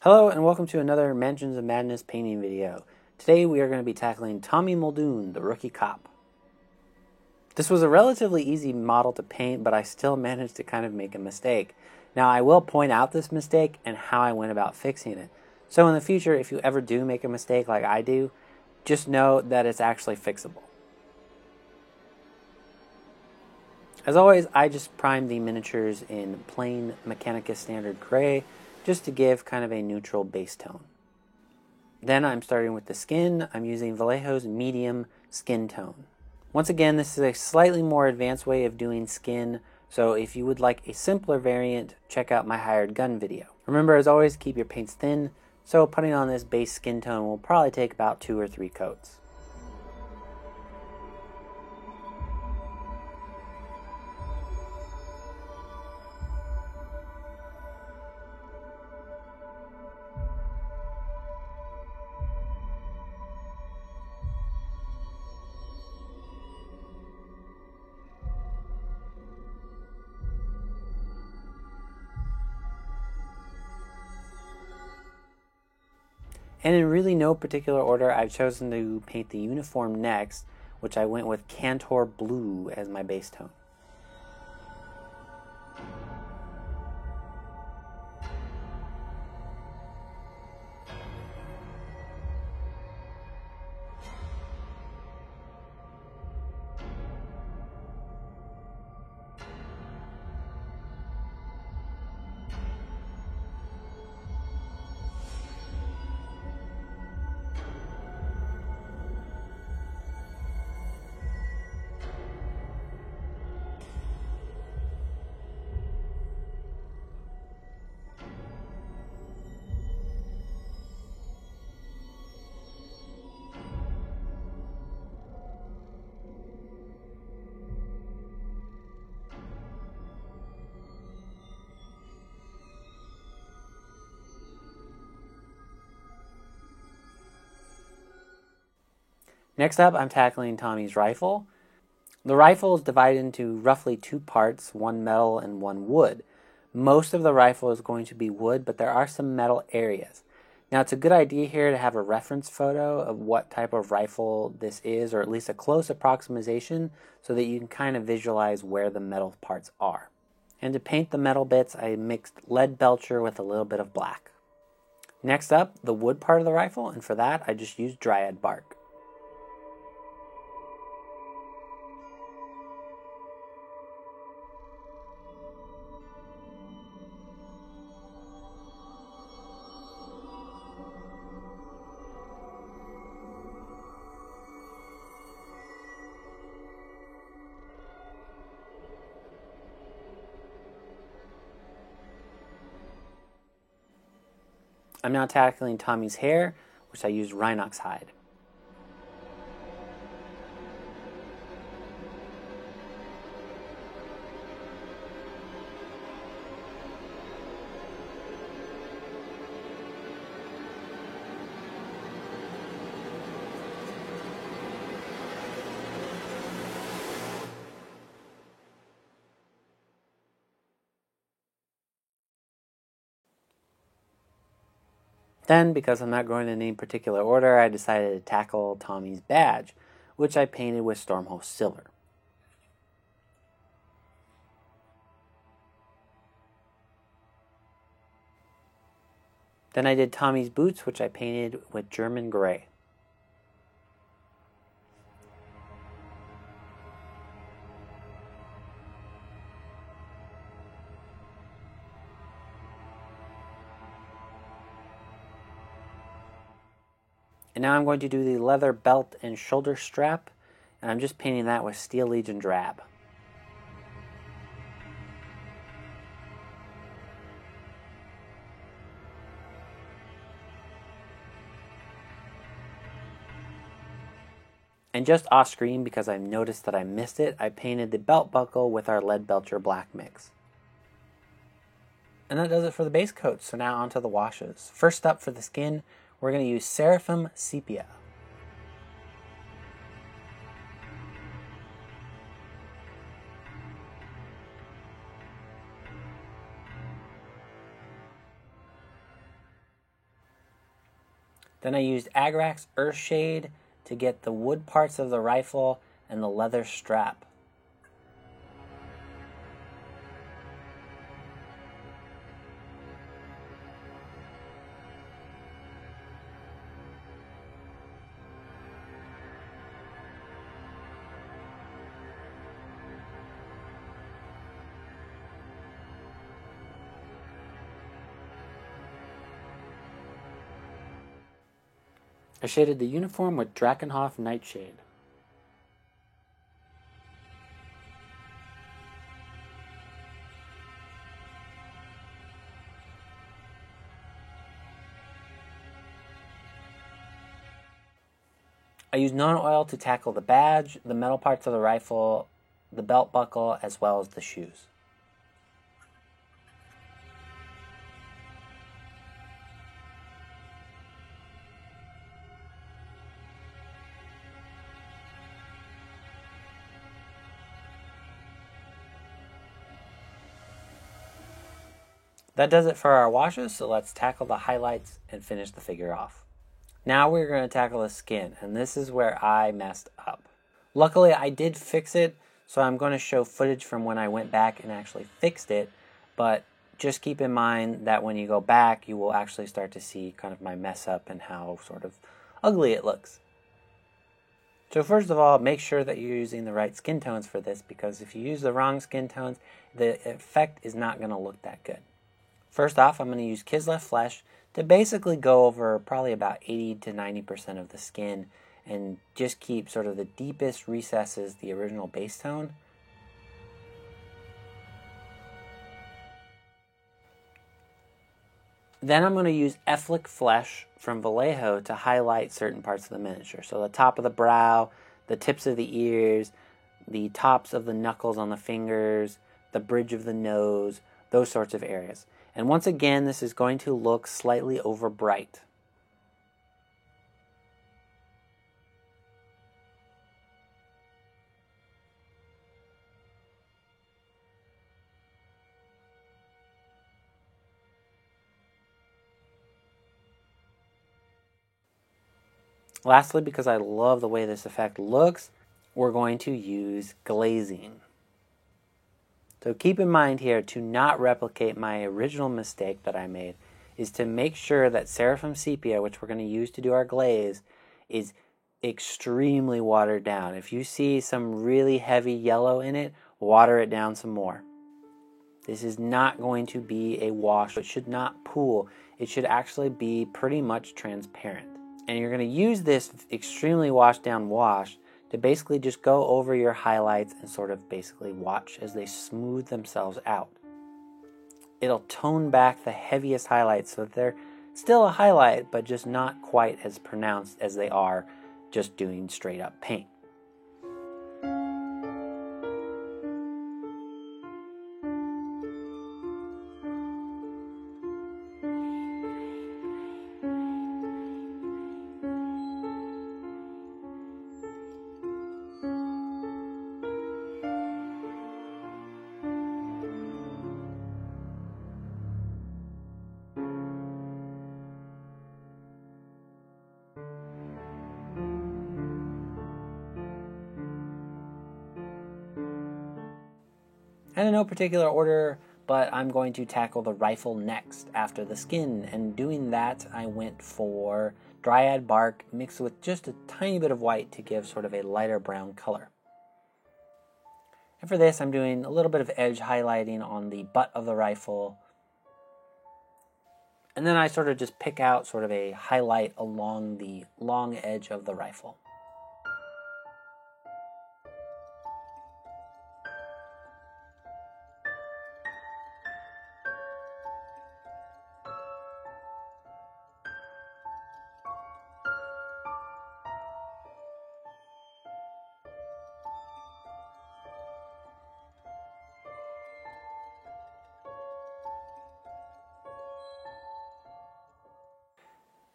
Hello and welcome to another Mansions of Madness painting video. Today we are going to be tackling Tommy Muldoon, the rookie cop. This was a relatively easy model to paint, but I still managed to kind of make a mistake. Now I will point out this mistake and how I went about fixing it. So in the future, if you ever do make a mistake like I do, just know that it's actually fixable. As always, I just primed the miniatures in plain Mechanicus Standard Gray just to give kind of a neutral base tone. Then I'm starting with the skin. I'm using Vallejo's medium skin tone. Once again, this is a slightly more advanced way of doing skin, so if you would like a simpler variant, check out my hired gun video. Remember, as always, keep your paints thin, so putting on this base skin tone will probably take about 2 or 3 coats. And in really no particular order, I've chosen to paint the uniform next, which I went with Cantor Blue as my base tone. Next up, I'm tackling Tommy's rifle. The rifle is divided into roughly 2 parts, one metal and one wood. Most of the rifle is going to be wood, but there are some metal areas. Now, it's a good idea here to have a reference photo of what type of rifle this is, or at least a close approximation, so that you can kind of visualize where the metal parts are. And to paint the metal bits, I mixed lead belcher with a little bit of black. Next up, the wood part of the rifle, and for that, I just used dryad bark. I'm now tackling Tommy's hair, which I used Rhinox hide. Then, because I'm not going in any particular order, I decided to tackle Tommy's badge, which I painted with Stormhost Silver. Then I did Tommy's boots, which I painted with German Gray. And now I'm going to do the leather belt and shoulder strap, and I'm just painting that with Steel Legion Drab. And just off screen, because I noticed that I missed it, I painted the belt buckle with our lead belcher black mix. And that does it for the base coat, so now onto the washes. First up for the skin, we're going to use Seraphim Sepia. Then I used Agrax Earthshade to get the wood parts of the rifle and the leather strap. I shaded the uniform with Drakenhof Nightshade. I used non-oil to tackle the badge, the metal parts of the rifle, the belt buckle, as well as the shoes. That does it for our washes, so let's tackle the highlights and finish the figure off. Now we're going to tackle the skin, and this is where I messed up. Luckily, I did fix it, so I'm going to show footage from when I went back and actually fixed it, but just keep in mind that when you go back, you will actually start to see kind of my mess up and how sort of ugly it looks. So first of all, make sure that you're using the right skin tones for this, because if you use the wrong skin tones, the effect is not going to look that good. First off, I'm going to use Kislev Flesh to basically go over probably about 80 to 90% of the skin and just keep sort of the deepest recesses the original base tone. Then I'm going to use Efflik Flesh from Vallejo to highlight certain parts of the miniature. So the top of the brow, the tips of the ears, the tops of the knuckles on the fingers, the bridge of the nose, those sorts of areas. And once again, this is going to look slightly over bright. Lastly, because I love the way this effect looks, we're going to use glazing. So keep in mind here to not replicate my original mistake that I made is to make sure that Seraphim Sepia, which we're going to use to do our glaze, is extremely watered down. If you see some really heavy yellow in it, water it down some more. This is not going to be a wash. It should not pool. It should actually be pretty much transparent. And you're going to use this extremely washed down wash to basically just go over your highlights and sort of basically watch as they smooth themselves out. It'll tone back the heaviest highlights so that they're still a highlight, but just not quite as pronounced as they are just doing straight up paint. And in no particular order, but I'm going to tackle the rifle next after the skin. And doing that, I went for Dryad Bark mixed with just a tiny bit of white to give sort of a lighter brown color. And for this, I'm doing a little bit of edge highlighting on the butt of the rifle. And then I sort of just pick out sort of a highlight along the long edge of the rifle.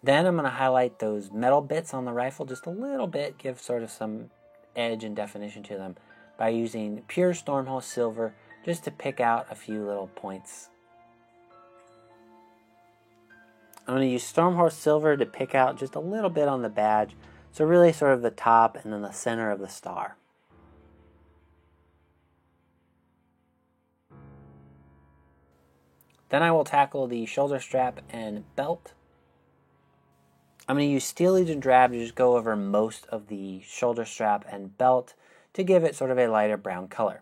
Then I'm going to highlight those metal bits on the rifle just a little bit, give sort of some edge and definition to them by using pure Stormhost Silver just to pick out a few little points. I'm going to use Stormhorse Silver to pick out just a little bit on the badge, so really sort of the top and then the center of the star. Then I will tackle the shoulder strap and belt. I'm going to use Steel Legion Drab to just go over most of the shoulder strap and belt to give it sort of a lighter brown color.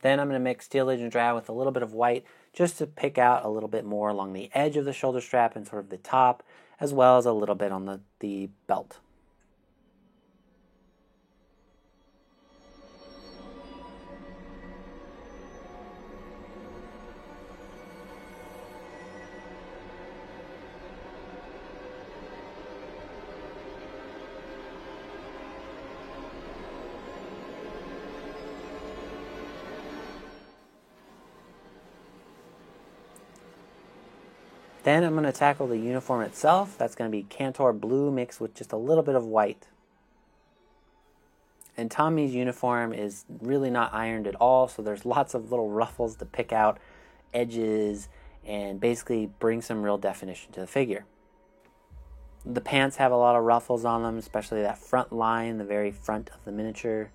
Then I'm going to mix Steel Legion Drab with a little bit of white just to pick out a little bit more along the edge of the shoulder strap and sort of the top, as well as a little bit on the belt. Then I'm going to tackle the uniform itself. That's going to be Cantor Blue mixed with just a little bit of white. And Tommy's uniform is really not ironed at all, so there's lots of little ruffles to pick out edges and basically bring some real definition to the figure. The pants have a lot of ruffles on them, especially that front line, the very front of the miniature.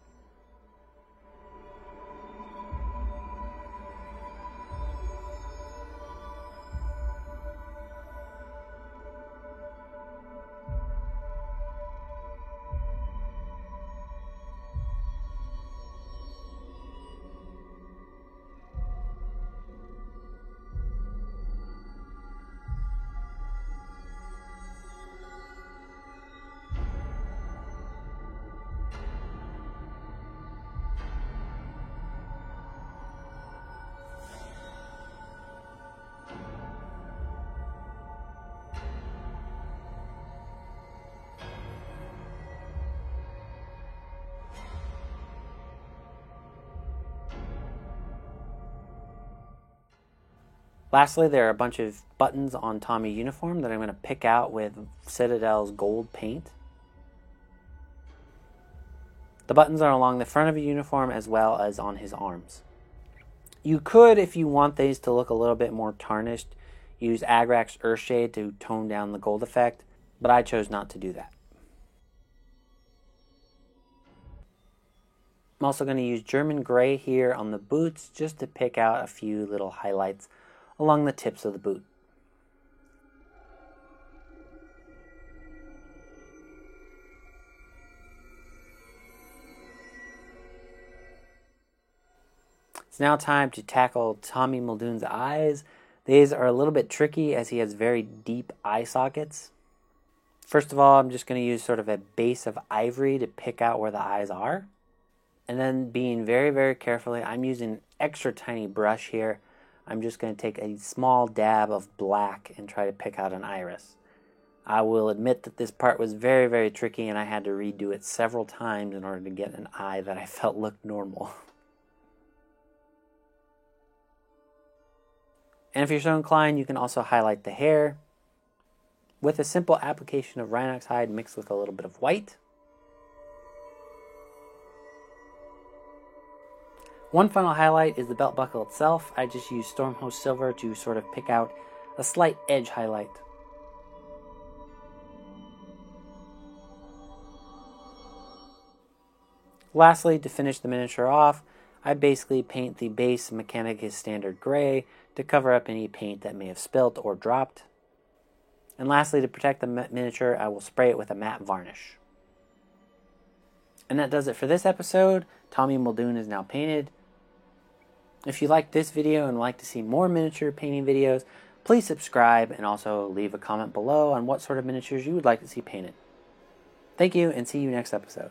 Lastly, there are a bunch of buttons on Tommy's uniform that I'm going to pick out with Citadel's gold paint. The buttons are along the front of the uniform as well as on his arms. You could, if you want these to look a little bit more tarnished, use Agrax Earthshade to tone down the gold effect, but I chose not to do that. I'm also going to use German Gray here on the boots just to pick out a few little highlights along the tips of the boot. It's now time to tackle Tommy Muldoon's eyes. These are a little bit tricky as he has very deep eye sockets. First of all, I'm just going to use sort of a base of ivory to pick out where the eyes are. And then being very, very carefully, I'm using an extra tiny brush here. I'm just going to take a small dab of black and try to pick out an iris. I will admit that this part was very, very tricky and I had to redo it several times in order to get an eye that I felt looked normal. And if you're so inclined, you can also highlight the hair with a simple application of Rhinox hide mixed with a little bit of white. One final highlight is the belt buckle itself. I just used Stormhorse Silver to sort of pick out a slight edge highlight. Lastly, to finish the miniature off, I basically paint the base Mechanicus Standard Gray to cover up any paint that may have spilt or dropped. And lastly, to protect the miniature, I will spray it with a matte varnish. And that does it for this episode. Tommy Muldoon is now painted. If you liked this video and would like to see more miniature painting videos, please subscribe and also leave a comment below on what sort of miniatures you would like to see painted. Thank you and see you next episode.